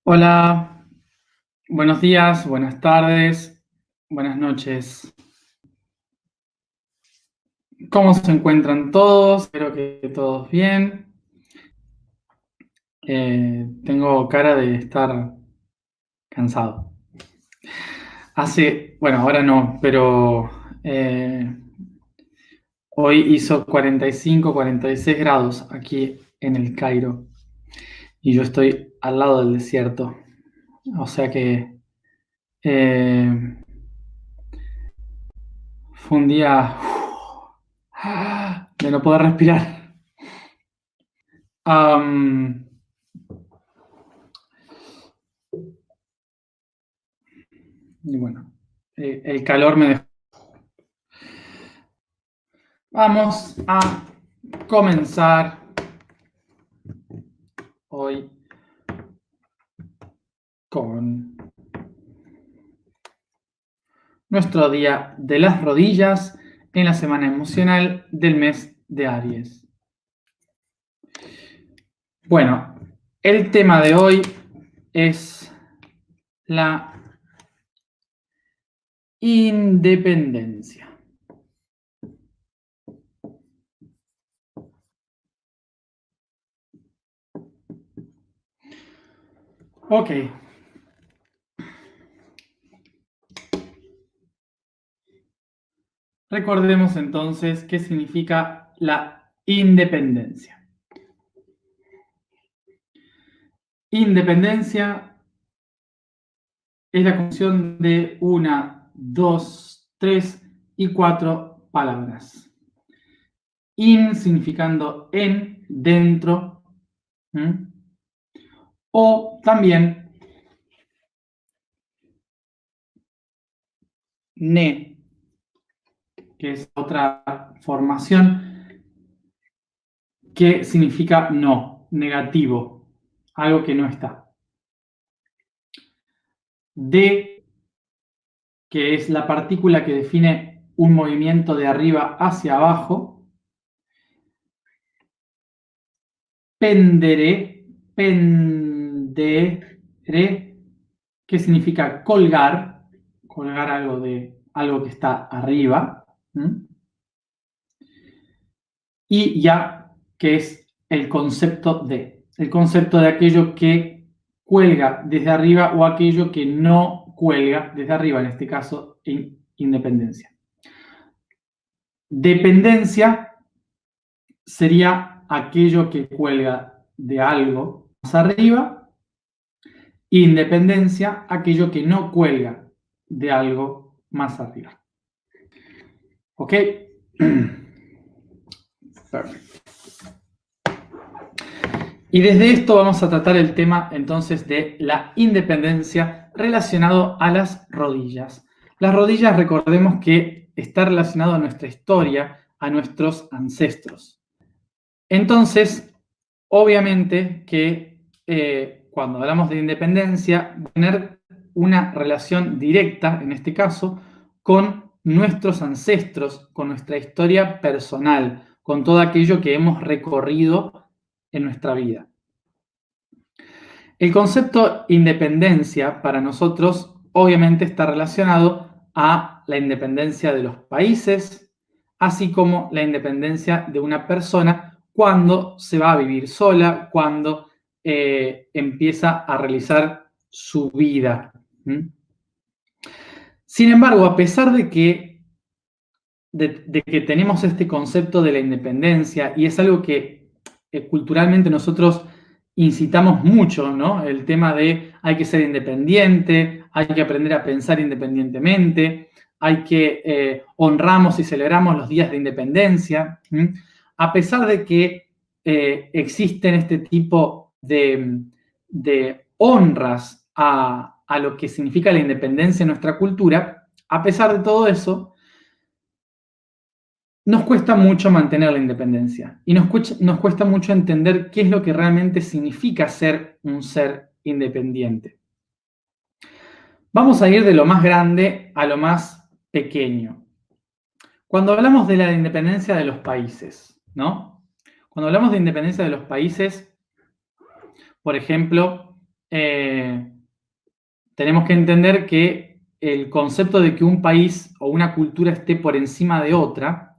Hola, buenos días, buenas tardes, buenas noches. ¿Cómo se encuentran todos? Espero que todos bien. Tengo cara de estar cansado. Bueno, ahora no, pero hoy hizo 45, 46 grados aquí en el Cairo y yo estoy al lado del desierto. O sea que eh, fue un día de no poder respirar. Am, y bueno, el calor me dejó. Vamos a comenzar hoy con nuestro día de las rodillas en la semana emocional del mes de Aries. Bueno, el tema de hoy es la independencia. Ok. Recordemos entonces qué significa la independencia. Independencia es la conjunción de una, dos, tres y cuatro palabras. In significando en, dentro, o también ne, que es otra formación que significa no, negativo, algo que no está. De, que es la partícula que define un movimiento de arriba hacia abajo. Pendere, que significa colgar, colgar algo que está arriba. Y ya, que es el concepto de aquello que cuelga desde arriba o aquello que no cuelga desde arriba, en este caso, independencia. Dependencia sería aquello que cuelga de algo más arriba. Independencia, aquello que no cuelga de algo más arriba. ¿Ok? Perfecto. Y desde esto vamos a tratar el tema entonces de la independencia relacionado a las rodillas. Las rodillas, recordemos que está relacionado a nuestra historia, a nuestros ancestros. Entonces, obviamente que cuando hablamos de independencia, tener una relación directa, en este caso, con nuestros ancestros, con nuestra historia personal, con todo aquello que hemos recorrido en nuestra vida. El concepto independencia para nosotros obviamente está relacionado a la independencia de los países, así como la independencia de una persona cuando se va a vivir sola, cuando empieza a realizar su vida. Sin embargo, a pesar de que tenemos este concepto de la independencia, y es algo que culturalmente nosotros incitamos mucho, ¿no? El tema de hay que ser independiente, hay que aprender a pensar independientemente, hay que honramos y celebramos los días de independencia. A pesar de que existen este tipo de honras a lo que significa la independencia en nuestra cultura, a pesar de todo eso, nos cuesta mucho mantener la independencia y nos cuesta mucho entender qué es lo que realmente significa ser un ser independiente. Vamos a ir de lo más grande a lo más pequeño. Cuando hablamos de la independencia de los países, ¿no? Cuando hablamos de independencia de los países, Por ejemplo, tenemos que entender que el concepto de que un país o una cultura esté por encima de otra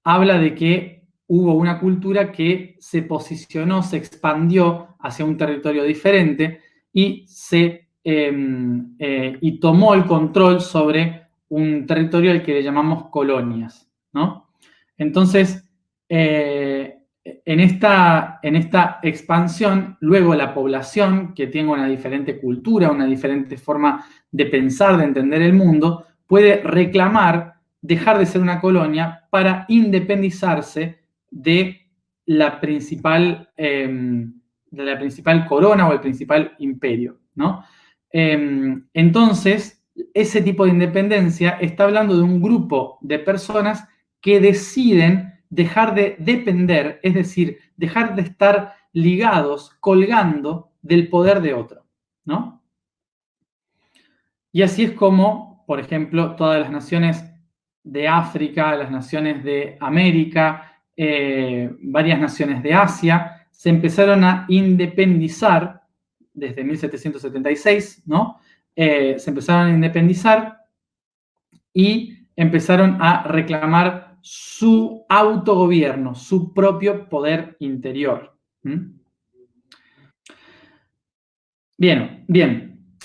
habla de que hubo una cultura que se posicionó, se expandió hacia un territorio diferente y y tomó el control sobre un territorio al que le llamamos colonias, ¿no? Entonces, en esta expansión, luego la población, que tiene una diferente cultura, una diferente forma de pensar, de entender el mundo, puede reclamar dejar de ser una colonia para independizarse de de la principal corona o el principal imperio, ¿no? Entonces, ese tipo de independencia está hablando de un grupo de personas que deciden dejar de depender, es decir, dejar de estar ligados, colgando del poder de otro, ¿no? Y así es como, por ejemplo, todas las naciones de África, las naciones de América, varias naciones de Asia, se empezaron a independizar desde 1776, ¿no? Se empezaron a independizar y empezaron a reclamar su autogobierno, su propio poder interior. ¿Mm? Bien, bien.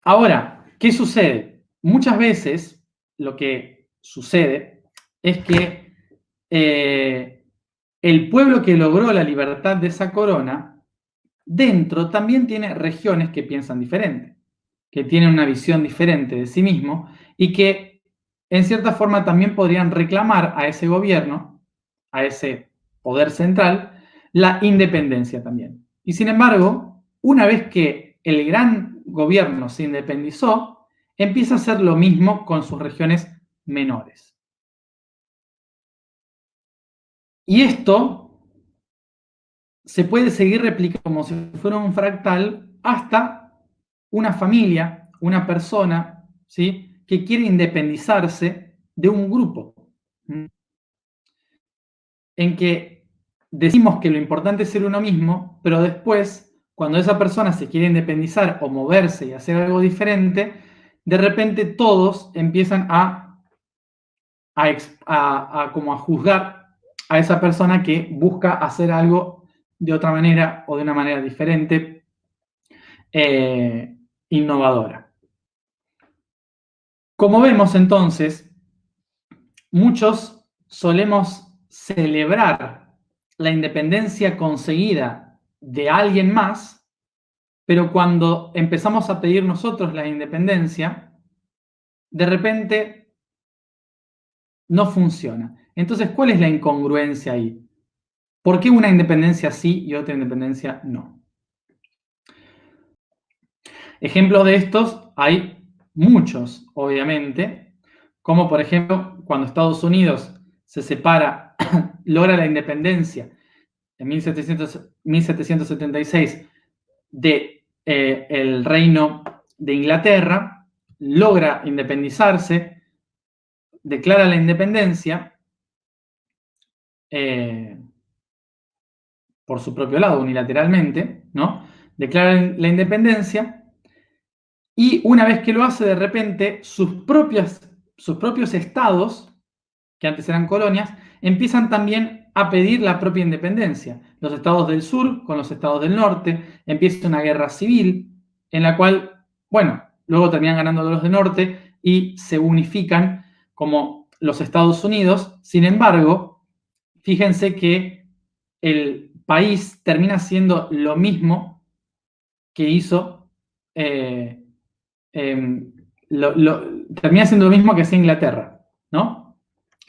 Ahora, ¿qué sucede? Muchas veces lo que sucede es que el pueblo que logró la libertad de esa corona, dentro también tiene regiones que piensan diferente, que tienen una visión diferente de sí mismo y que en cierta forma también podrían reclamar a ese gobierno, a ese poder central, la independencia también. Y sin embargo, una vez que el gran gobierno se independizó, empieza a hacer lo mismo con sus regiones menores. Y esto se puede seguir replicando como si fuera un fractal hasta una familia, una persona, ¿sí?, que quiere independizarse de un grupo, en que decimos que lo importante es ser uno mismo, pero después, cuando esa persona se quiere independizar o moverse y hacer algo diferente, de repente todos empiezan como a juzgar a esa persona que busca hacer algo de otra manera o de una manera diferente, innovadora. Como vemos entonces, muchos solemos celebrar la independencia conseguida de alguien más, pero cuando empezamos a pedir nosotros la independencia, de repente no funciona. Entonces, ¿cuál es la incongruencia ahí? ¿Por qué una independencia sí y otra independencia no? Ejemplos de estos hay muchos, obviamente, como por ejemplo cuando Estados Unidos se separa, logra la independencia en 1776 de el Reino de Inglaterra, logra independizarse, declara la independencia por su propio lado, unilateralmente, ¿no? Declara la independencia y una vez que lo hace, de repente, sus propios estados, que antes eran colonias, empiezan también a pedir la propia independencia. Los estados del sur con los estados del norte, empieza una guerra civil en la cual, bueno, luego terminan ganando los del norte y se unifican como los Estados Unidos. Sin embargo, fíjense que el país termina siendo lo mismo que hizo, termina siendo lo mismo que hacía Inglaterra, ¿no?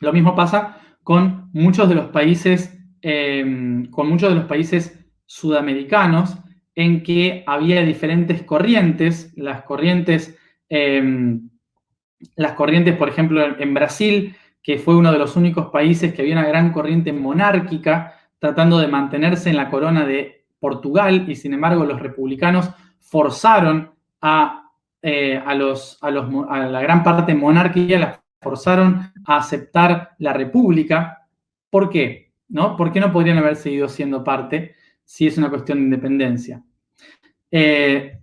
Lo mismo pasa con muchos de los países, sudamericanos, en que había diferentes corrientes, por ejemplo, en Brasil, que fue uno de los únicos países que había una gran corriente monárquica, tratando de mantenerse en la corona de Portugal, y sin embargo los republicanos forzaron a la gran parte monárquica, la forzaron a aceptar la república. ¿Por qué? ¿No? ¿Por qué no podrían haber seguido siendo parte si es una cuestión de independencia? En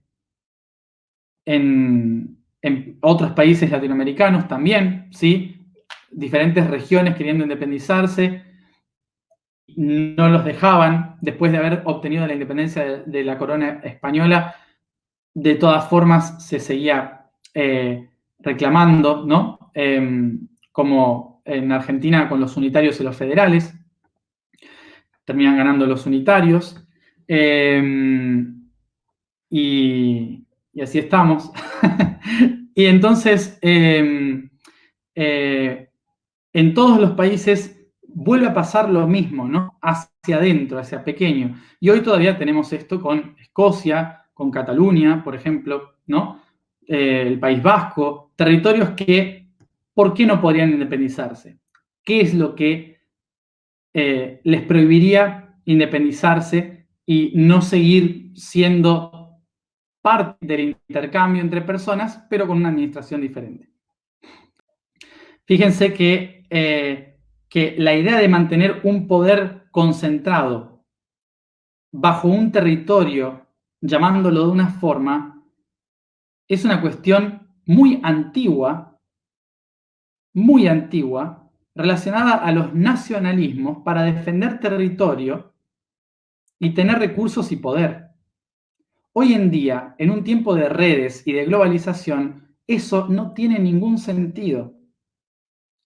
otros países latinoamericanos también, ¿sí? Diferentes regiones queriendo independizarse, no los dejaban, después de haber obtenido la independencia de la corona española, de todas formas se seguía reclamando, ¿no? Como en Argentina con los unitarios y los federales, terminan ganando los unitarios, y así estamos. Y entonces, en todos los países vuelve a pasar lo mismo, ¿no? Hacia adentro, hacia pequeño. Y hoy todavía tenemos esto con Escocia, con Cataluña, por ejemplo, ¿no? El País Vasco, territorios que, ¿por qué no podrían independizarse? ¿Qué es lo que les prohibiría independizarse y no seguir siendo parte del intercambio entre personas, pero con una administración diferente? Fíjense que la idea de mantener un poder concentrado bajo un territorio, llamándolo de una forma, es una cuestión muy antigua, relacionada a los nacionalismos para defender territorio y tener recursos y poder. Hoy en día, en un tiempo de redes y de globalización, eso no tiene ningún sentido.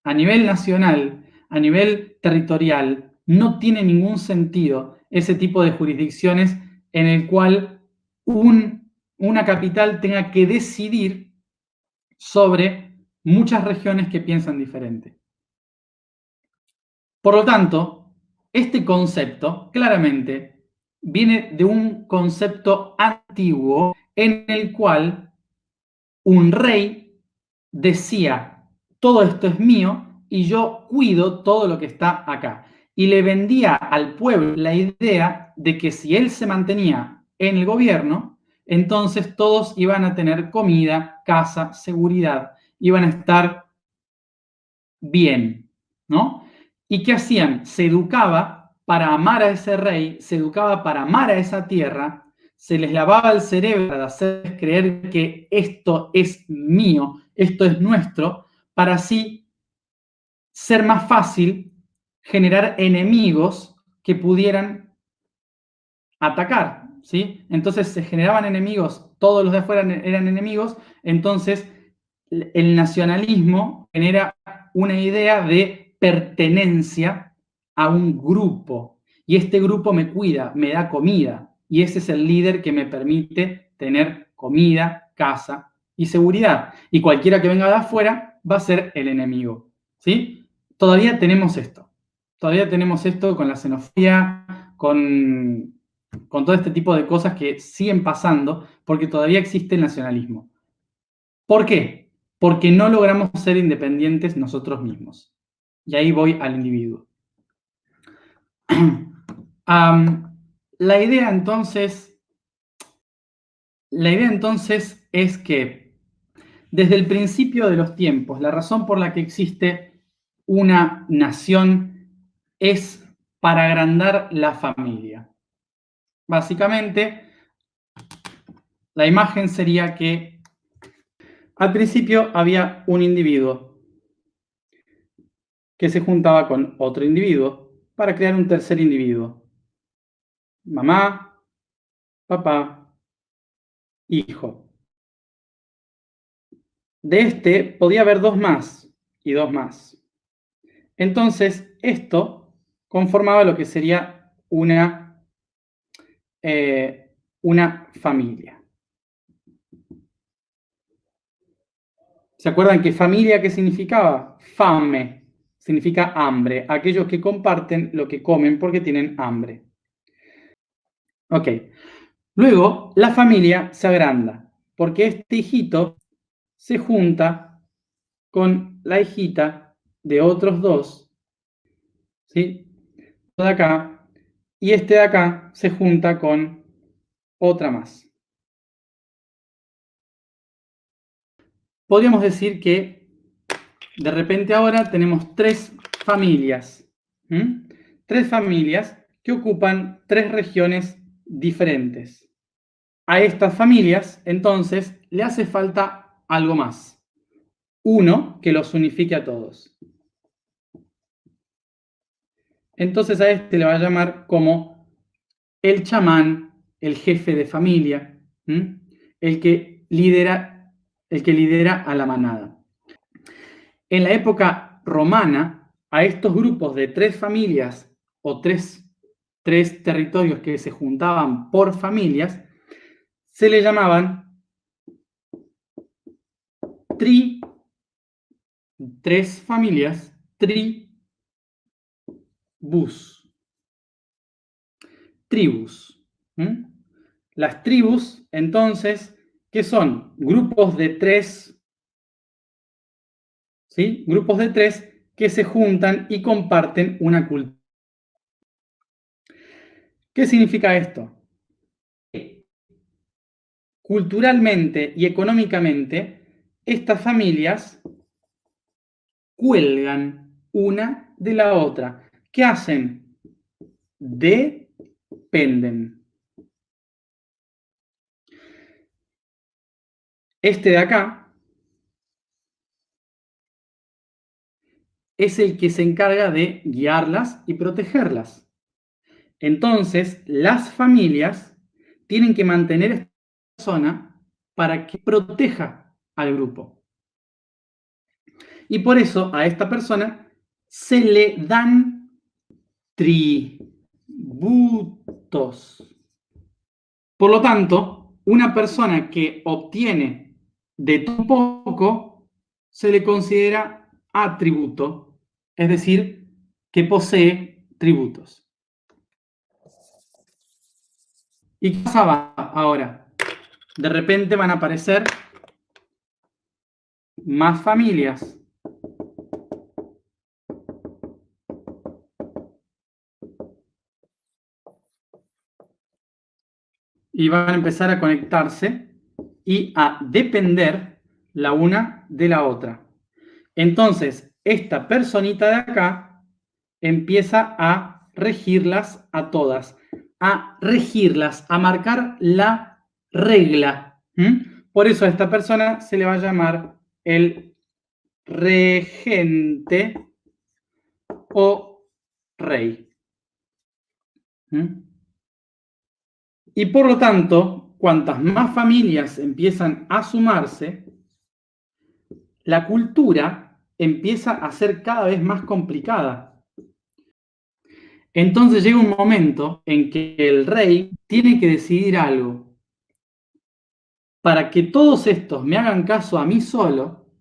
A nivel nacional, a nivel territorial, no tiene ningún sentido ese tipo de jurisdicciones en el cual una capital tenga que decidir sobre muchas regiones que piensan diferente. Por lo tanto, este concepto claramente viene de un concepto antiguo en el cual un rey decía, todo esto es mío y yo cuido todo lo que está acá. Y le vendía al pueblo la idea de que si él se mantenía en el gobierno, entonces todos iban a tener comida, casa, seguridad, iban a estar bien, ¿no? ¿Y qué hacían? Se educaba para amar a ese rey, se educaba para amar a esa tierra, se les lavaba el cerebro para hacer creer que esto es mío, esto es nuestro, para así ser más fácil generar enemigos que pudieran atacar, ¿sí? Entonces se generaban enemigos, todos los de afuera eran enemigos, entonces el nacionalismo genera una idea de pertenencia a un grupo, y este grupo me cuida, me da comida, y ese es el líder que me permite tener comida, casa y seguridad, y cualquiera que venga de afuera va a ser el enemigo, ¿sí? Todavía tenemos esto con la xenofobia, con todo este tipo de cosas que siguen pasando porque todavía existe el nacionalismo. ¿Por qué? Porque no logramos ser independientes nosotros mismos. Y ahí voy al individuo. La idea entonces es que desde el principio de los tiempos, la razón por la que existe una nación es para agrandar la familia. Básicamente, la imagen sería que al principio había un individuo que se juntaba con otro individuo para crear un tercer individuo. Mamá, papá, hijo. De este podía haber dos más y dos más. Entonces, esto conformaba lo que sería una familia. ¿Se acuerdan que familia qué significaba? Fame, significa hambre. Aquellos que comparten lo que comen porque tienen hambre. Ok. Luego, la familia se agranda, porque este hijito se junta con la hijita de otros dos, ¿sí? De acá, y este de acá se junta con otra más. Podríamos decir que de repente ahora tenemos tres familias, tres familias que ocupan tres regiones diferentes. a estas familias, entonces, le hace falta algo más. Uno que los unifique a todos. Entonces a este le va a llamar como el chamán, el jefe de familia, el que lidera a la manada. En la época romana, a estos grupos de 3 familias o tres territorios que se juntaban por familias, se le llamaban tres familias, tribus. Las tribus, entonces, ¿qué son? Grupos de 3, ¿sí? Grupos de 3 que se juntan y comparten una cultura. ¿Qué significa esto? Culturalmente y económicamente, estas familias cuelgan una de la otra. ¿Qué hacen? Dependen. Este de acá es el que se encarga de guiarlas y protegerlas. Entonces, las familias tienen que mantener esta zona para que proteja al grupo. Y por eso a esta persona se le dan tributos. Por lo tanto, una persona que obtiene de todo poco se le considera atributo, es decir, que posee tributos. ¿Y qué pasaba ahora? De repente van a aparecer más familias. Y van a empezar a conectarse y a depender la una de la otra. Entonces, esta personita de acá empieza a regirlas a todas, a regirlas, a marcar la regla. Por eso a esta persona se le va a llamar el regente o rey. Y por lo tanto, cuantas más familias empiezan a sumarse, la cultura empieza a ser cada vez más complicada. Entonces llega un momento en que el rey tiene que decidir algo. Para que todos estos me hagan caso a mí solo,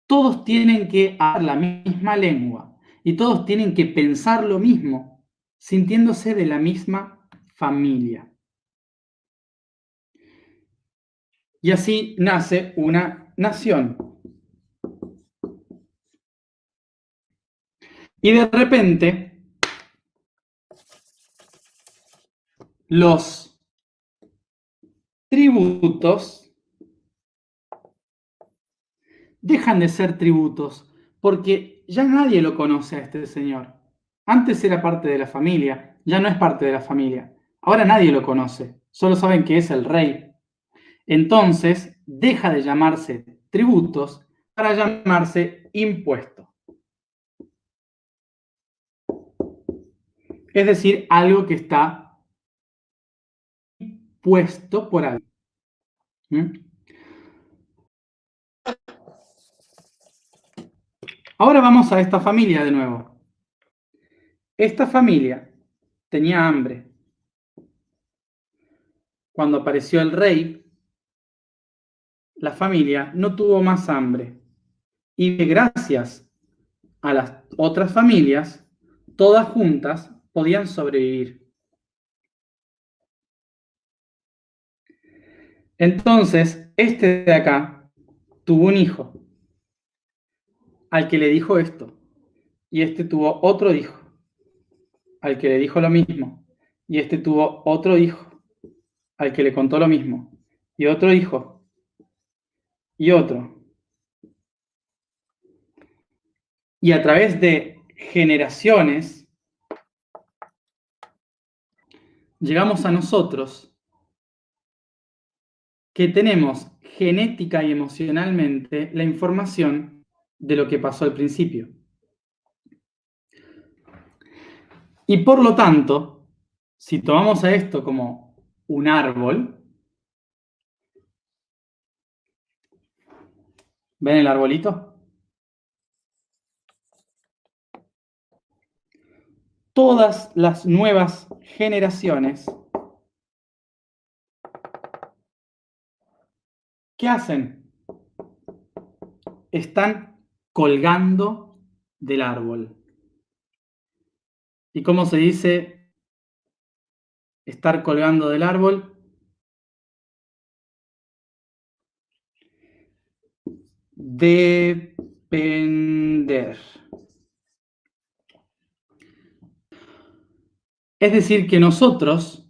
todos tienen que hablar la misma lengua y todos tienen que pensar lo mismo, sintiéndose de la misma familia. Y así nace una nación. Y de repente, los tributos dejan de ser tributos porque ya nadie lo conoce a este señor. Antes era parte de la familia, ya no es parte de la familia. Ahora nadie lo conoce, solo saben que es el rey. Entonces deja de llamarse tributos para llamarse impuesto. Es decir, algo que está puesto por alguien. Ahora vamos a esta familia de nuevo. Esta familia tenía hambre. Cuando apareció el rey, la familia no tuvo más hambre. Y gracias a las otras familias, todas juntas podían sobrevivir. Entonces, este de acá tuvo un hijo al que le dijo esto. Y este tuvo otro hijo al que le dijo lo mismo. Y este tuvo otro hijo al que le contó lo mismo. Y otro hijo. Y otro. Y a través de generaciones llegamos a nosotros que tenemos genética y emocionalmente la información de lo que pasó al principio. Y por lo tanto, si tomamos a esto como un árbol, ¿ven el arbolito? Todas las nuevas generaciones, ¿qué hacen? Están colgando del árbol. ¿Y cómo se dice estar colgando del árbol? Depender. Es decir, que nosotros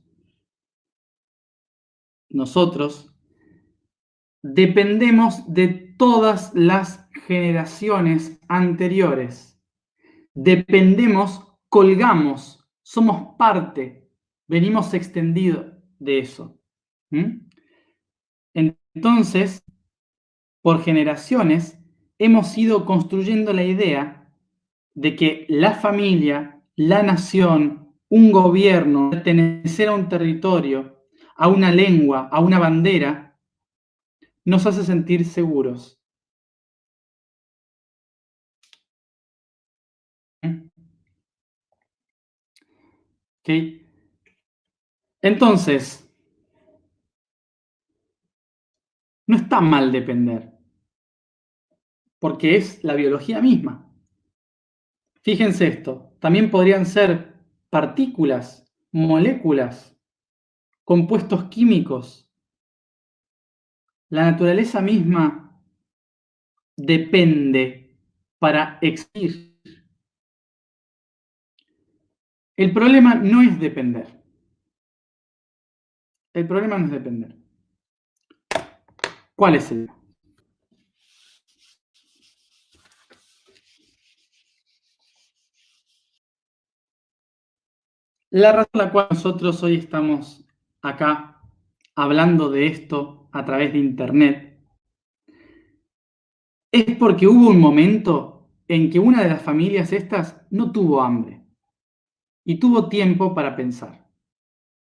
dependemos de todas las generaciones anteriores. Dependemos, colgamos, somos parte, venimos extendidos de eso. Entonces, por generaciones, hemos ido construyendo la idea de que la familia, la nación, un gobierno, pertenecer a un territorio, a una lengua, a una bandera, nos hace sentir seguros. ¿Okay? Entonces, no está mal depender, porque es la biología misma. Fíjense esto, también podrían ser partículas, moléculas, compuestos químicos. La naturaleza misma depende para existir. El problema no es depender. El problema no es depender. ¿Cuál es el? La razón por la cual nosotros hoy estamos acá hablando de esto a través de Internet es porque hubo un momento en que una de las familias estas no tuvo hambre y tuvo tiempo para pensar.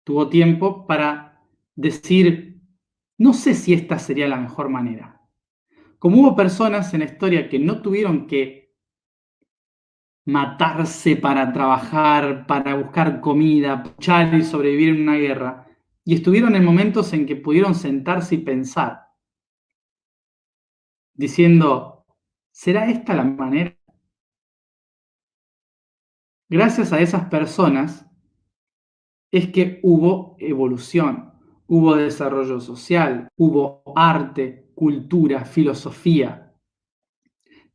Tuvo tiempo para decir, no sé si esta sería la mejor manera. Como hubo personas en la historia que no tuvieron que matarse para trabajar, para buscar comida, luchar y sobrevivir en una guerra, y estuvieron en momentos en que pudieron sentarse y pensar, diciendo, ¿será esta la manera? Gracias a esas personas es que hubo evolución, hubo desarrollo social, hubo arte, cultura, filosofía,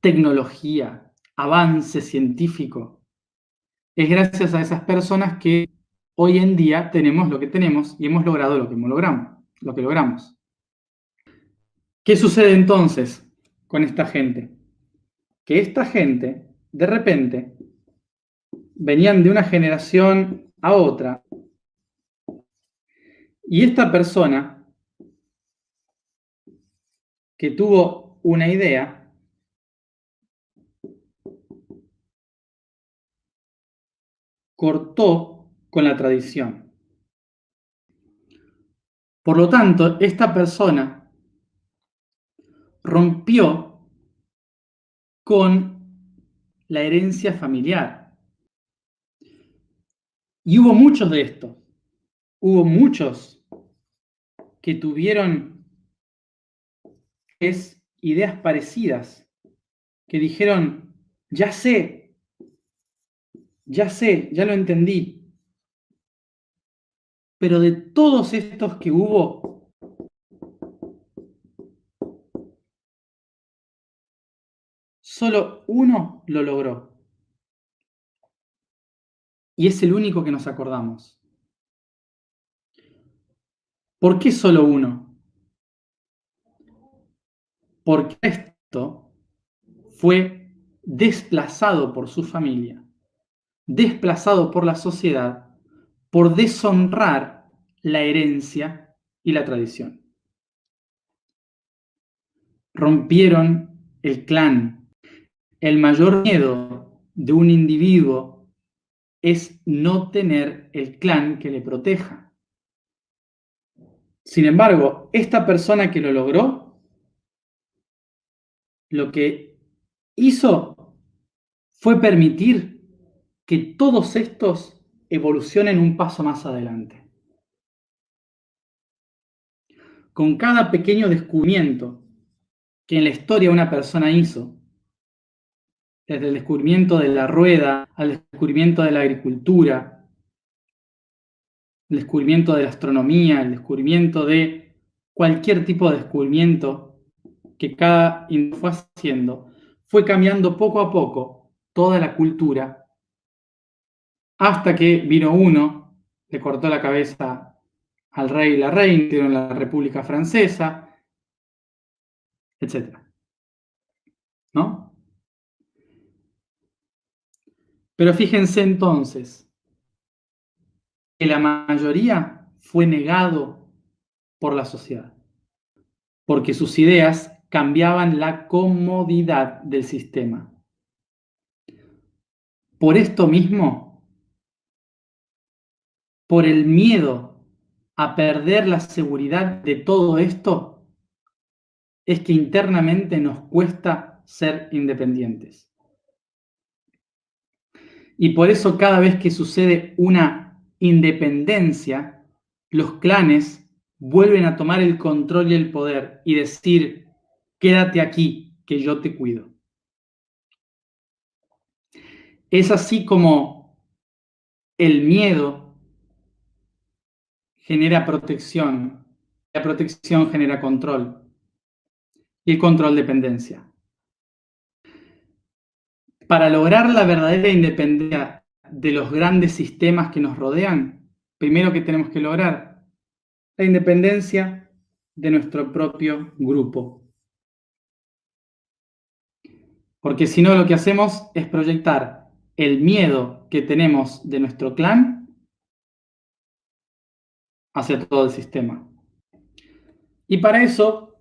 tecnología, avance científico. Es gracias a esas personas que hoy en día tenemos lo que tenemos y hemos logrado lo que logramos. ¿Qué sucede entonces con esta gente? Que esta gente, de repente, venían de una generación a otra y esta persona que tuvo una idea cortó con la tradición. Por lo tanto, esta persona rompió con la herencia familiar. Y hubo muchos de estos. Hubo muchos que tuvieron ideas parecidas, que dijeron, ya sé, ya lo entendí. Pero de todos estos que hubo, solo uno lo logró. Y es el único que nos acordamos. ¿Por qué solo uno? Porque esto fue desplazado por su familia, desplazado por la sociedad, por deshonrar la herencia y la tradición. rompieron el clan. El mayor miedo de un individuo es no tener el clan que le proteja. Sin embargo, esta persona que lo logró, lo que hizo fue permitir que todos estos evolucionen un paso más adelante. Con cada pequeño descubrimiento que en la historia una persona hizo, desde el descubrimiento de la rueda al descubrimiento de la agricultura, el descubrimiento de la astronomía, el descubrimiento de cualquier tipo de descubrimiento que cada individuo fue haciendo, fue cambiando poco a poco toda la cultura, hasta que vino uno, le cortó la cabeza al rey y la reina, hicieron la República Francesa, etc. ¿No? Pero fíjense entonces que la mayoría fue negado por la sociedad, porque sus ideas cambiaban la comodidad del sistema. Por esto mismo, por el miedo a perder la seguridad de todo esto, es que internamente nos cuesta ser independientes. Y por eso cada vez que sucede una independencia, los clanes vuelven a tomar el control y el poder y decir, quédate aquí, que yo te cuido. Es así como el miedo genera protección, la protección genera control y el control dependencia. Para lograr la verdadera independencia de los grandes sistemas que nos rodean, primero que tenemos que lograr la independencia de nuestro propio grupo. Porque si no, lo que hacemos es proyectar el miedo que tenemos de nuestro clan hacia todo el sistema. Y para eso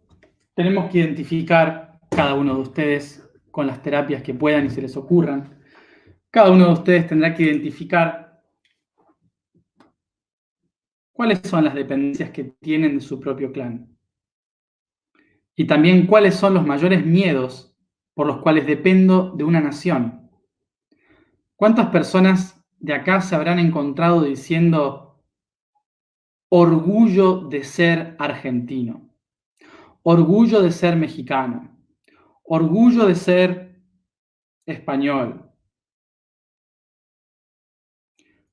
tenemos que identificar cada uno de ustedes con las terapias que puedan y se les ocurran. Cada uno de ustedes tendrá que identificar cuáles son las dependencias que tienen de su propio clan. Y también cuáles son los mayores miedos por los cuales dependo de una nación. ¿Cuántas personas de acá se habrán encontrado diciendo orgullo de ser argentino, orgullo de ser mexicano, orgullo de ser español?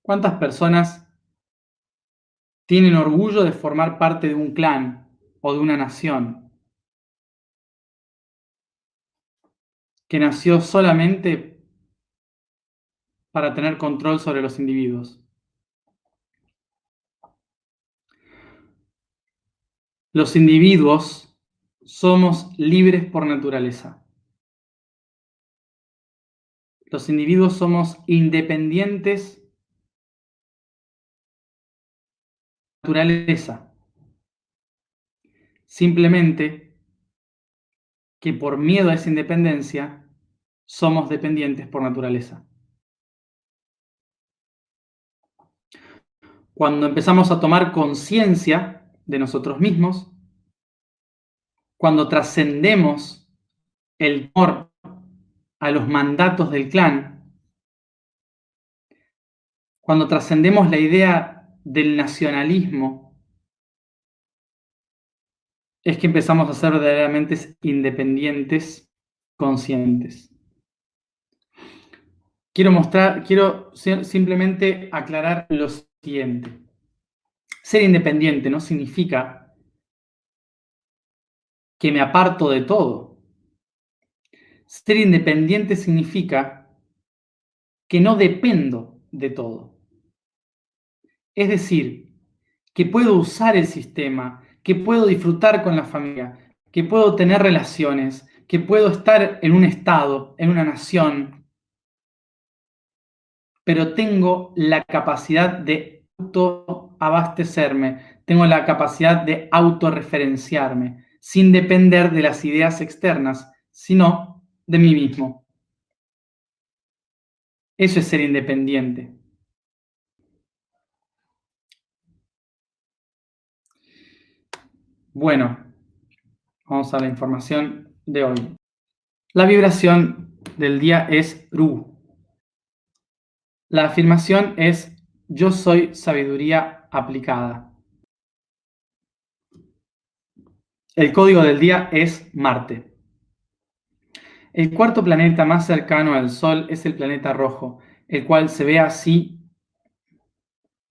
¿Cuántas personas tienen orgullo de formar parte de un clan o de una nación que nació solamente para tener control sobre los individuos? Los individuos somos libres por naturaleza. Los individuos somos independientes por naturaleza. Simplemente que por miedo a esa independencia somos dependientes por naturaleza. Cuando empezamos a tomar conciencia de nosotros mismos, cuando trascendemos el temor a los mandatos del clan, cuando trascendemos la idea del nacionalismo, es que empezamos a ser verdaderamente independientes, conscientes. Quiero simplemente aclarar lo siguiente. Ser independiente no significa que me aparto de todo. Ser independiente significa que no dependo de todo. Es decir, que puedo usar el sistema, que puedo disfrutar con la familia, que puedo tener relaciones, que puedo estar en un estado, en una nación, pero tengo la capacidad de autoabastecerme, tengo la capacidad de autorreferenciarme. sin depender de las ideas externas, sino de mí mismo. Eso es ser independiente. Bueno, vamos a la información de hoy. La vibración del día es Ru. La afirmación es: yo soy sabiduría aplicada. El código del día es Marte. El cuarto planeta más cercano al Sol es el planeta rojo, el cual se ve así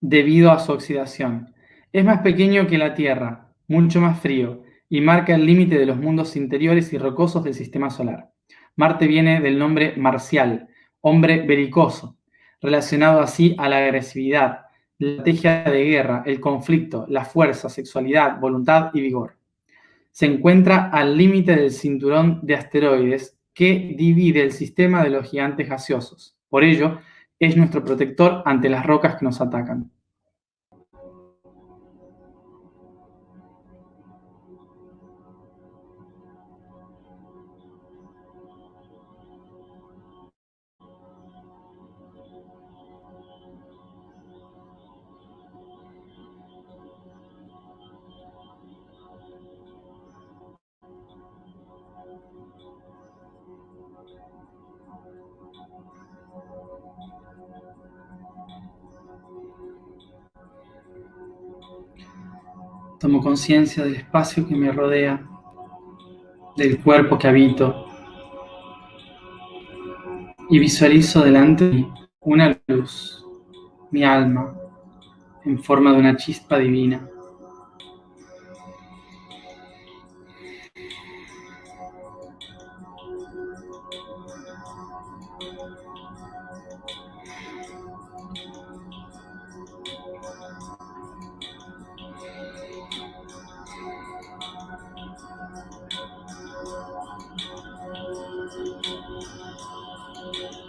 debido a su oxidación. Es más pequeño que la Tierra, mucho más frío, y marca el límite de los mundos interiores y rocosos del sistema solar. Marte viene del nombre marcial, hombre belicoso, relacionado así a la agresividad, la estrategia de guerra, el conflicto, la fuerza, sexualidad, voluntad y vigor. Se encuentra al límite del cinturón de asteroides que divide el sistema de los gigantes gaseosos. Por ello, es nuestro protector ante las rocas que nos atacan. Tomo conciencia del espacio que me rodea, del cuerpo que habito, y visualizo delante de mí una luz, mi alma, en forma de una chispa divina.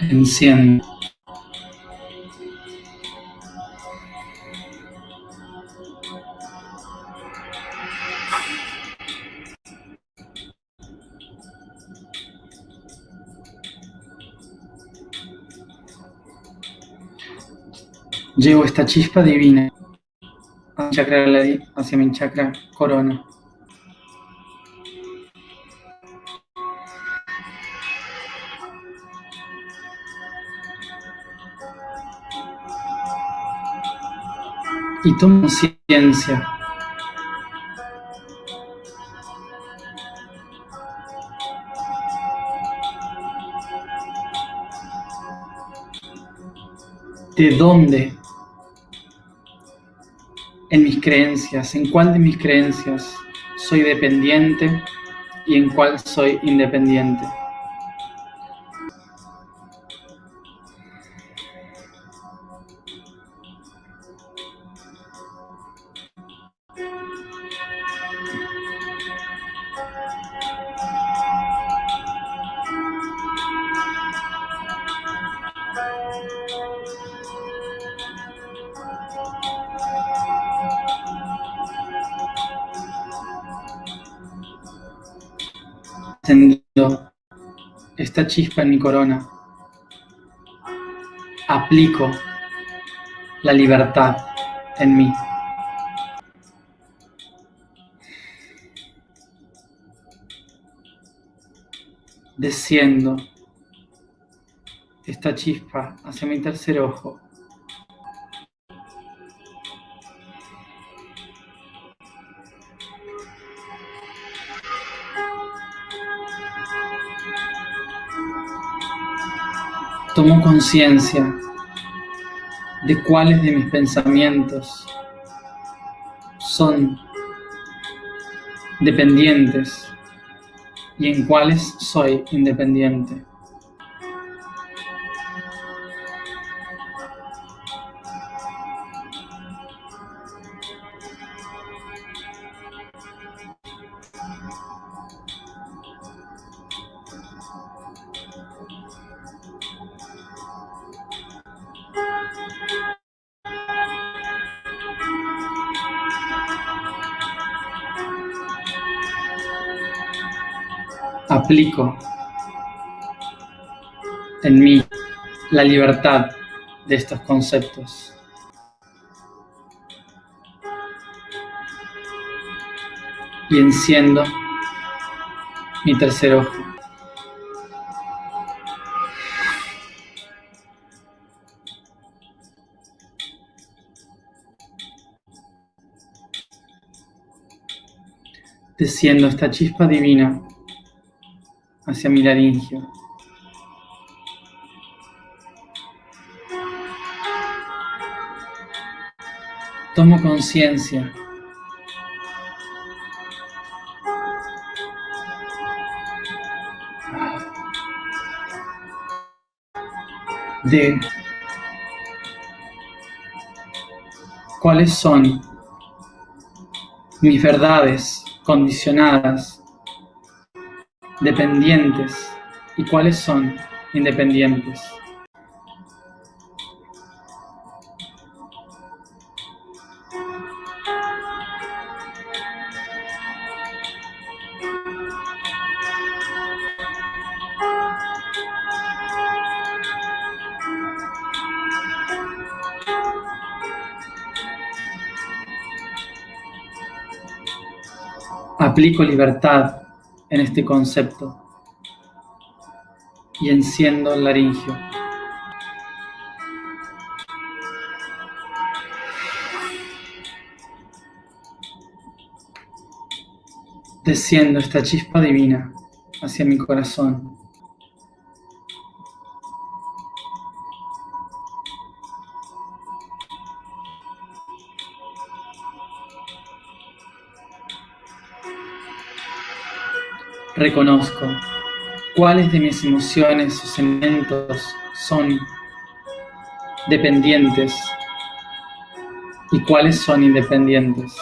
Enciendo. Llevo esta chispa divina hacia mi chakra corona. Y tomo conciencia de dónde en mis creencias, en cuál de mis creencias soy dependiente y en cuál soy independiente. Encendido esta chispa en mi corona, aplico la libertad en mí. Desciendo esta chispa hacia mi tercer ojo. Tomo conciencia de cuáles de mis pensamientos son dependientes y en cuáles soy independiente. Aplico en mí la libertad de estos conceptos. Y enciendo mi tercer ojo. Desciendo esta chispa divina hacia mi laringio. Tomo conciencia de cuáles son mis verdades condicionadas, dependientes, y cuáles son independientes. Aplico libertad en este concepto y enciendo el laringio. Desciendo esta chispa divina hacia mi corazón. Reconozco cuáles de mis emociones o sentimientos son dependientes y cuáles son independientes.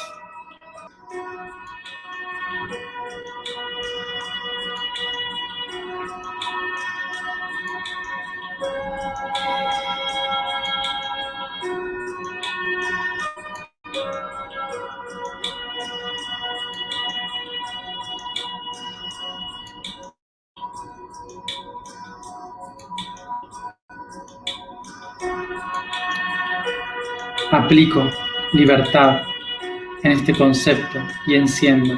Aplico libertad en este concepto y enciendo.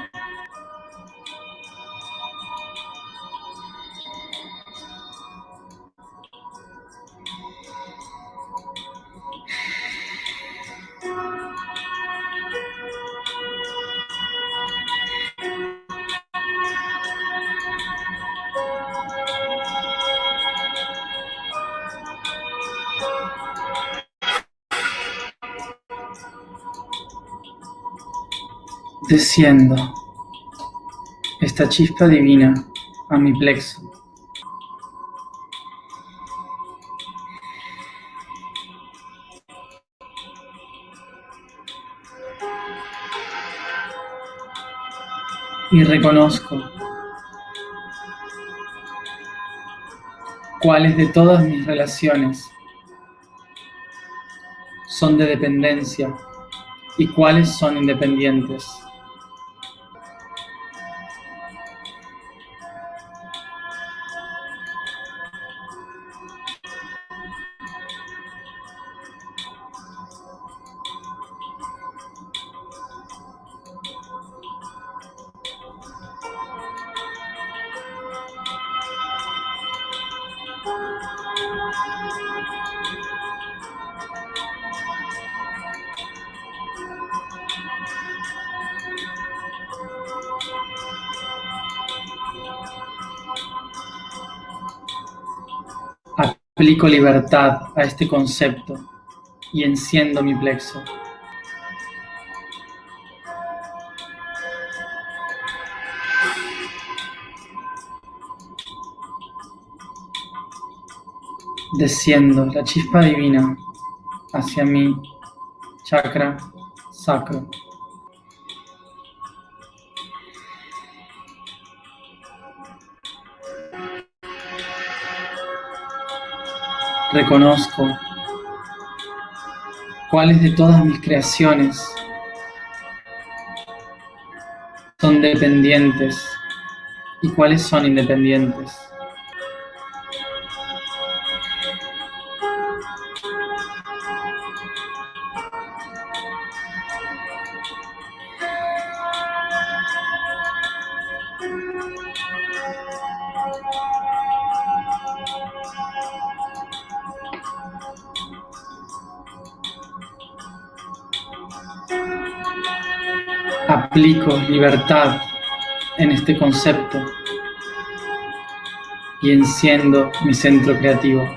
Desciendo esta chispa divina a mi plexo. Y reconozco cuáles de todas mis relaciones son de dependencia y cuáles son independientes. Aplico libertad a este concepto y enciendo mi plexo. Desciendo la chispa divina hacia mi chakra sacro. Reconozco cuáles de todas mis creaciones son dependientes y cuáles son independientes. Aplico libertad en este concepto y enciendo mi centro creativo.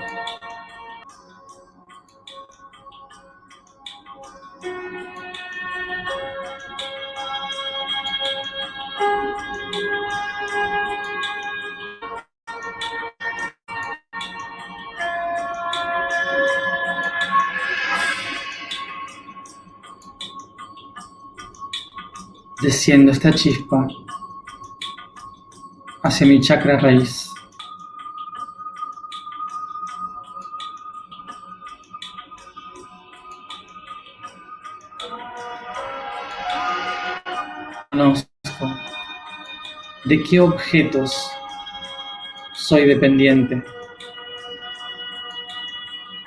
Desciendo esta chispa hacia mi chakra raíz. Conozco de qué objetos soy dependiente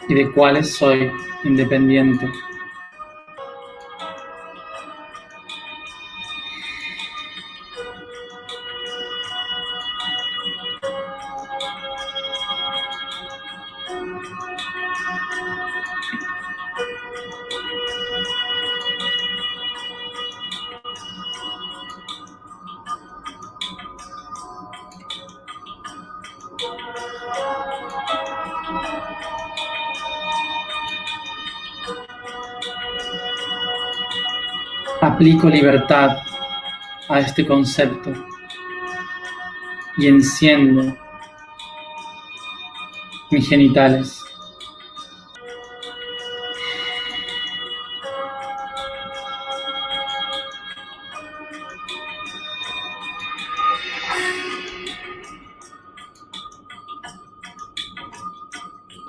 y de cuáles soy independiente. Aplico libertad a este concepto y enciendo mis genitales.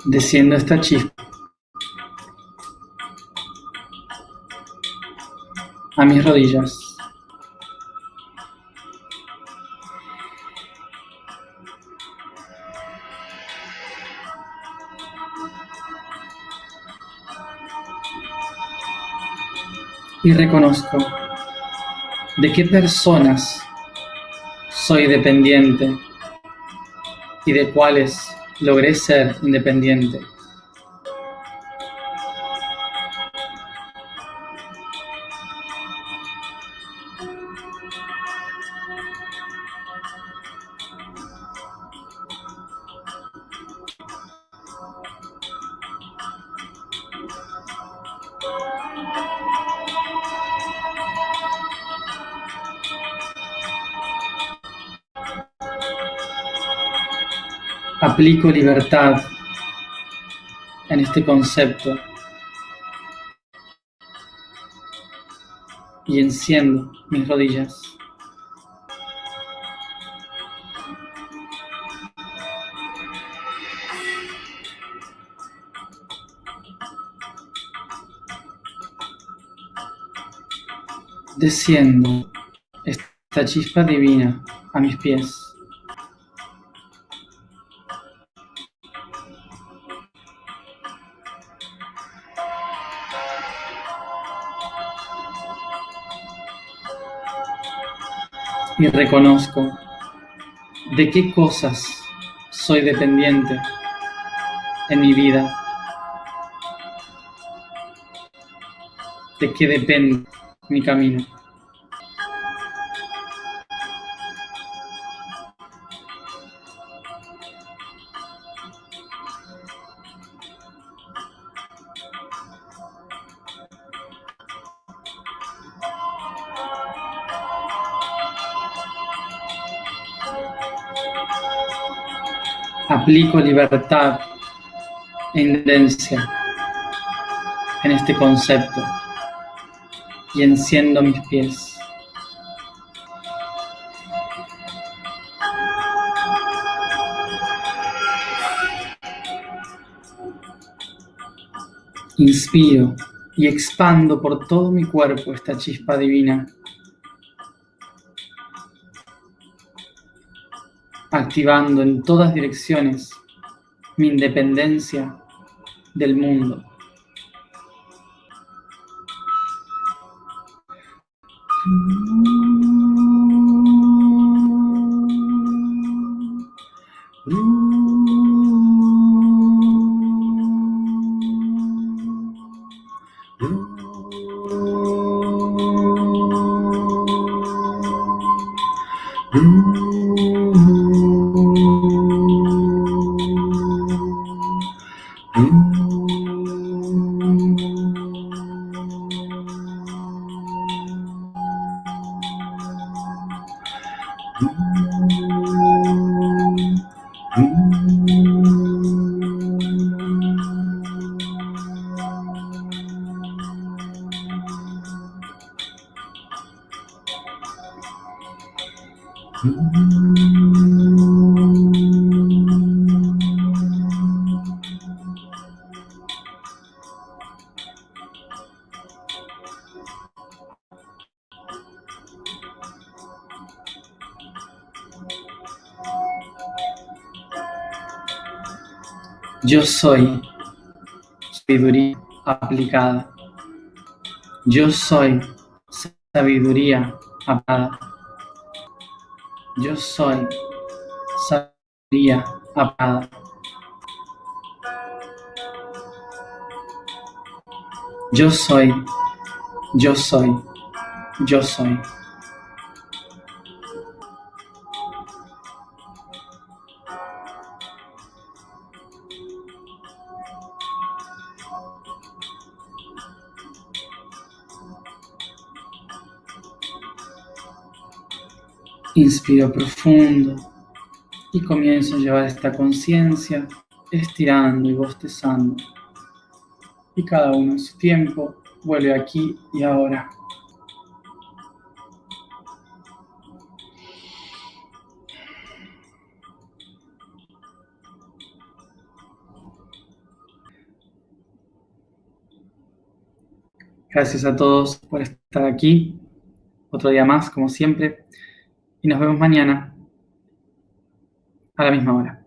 Desciendo esta chispa a mis rodillas. Y reconozco de qué personas soy dependiente y de cuáles logré ser independiente. Aplico libertad en este concepto y enciendo mis rodillas. Desciendo esta chispa divina a mis pies. Y reconozco de qué cosas soy dependiente en mi vida, de qué depende mi camino. Aplico libertad e independencia en este concepto y enciendo mis pies. Inspiro y expando por todo mi cuerpo esta chispa divina. activando en todas direcciones mi independencia del mundo. Yo soy sabiduría aplicada. Yo soy sabiduría aplicada. Yo soy sabiduría aplicada. Yo soy, yo soy, yo soy. Inspiro profundo y comienzo a llevar esta conciencia estirando y bostezando. Y cada uno en su tiempo vuelve aquí y ahora. Gracias a todos por estar aquí. Otro día más, como siempre. Y nos vemos mañana a la misma hora.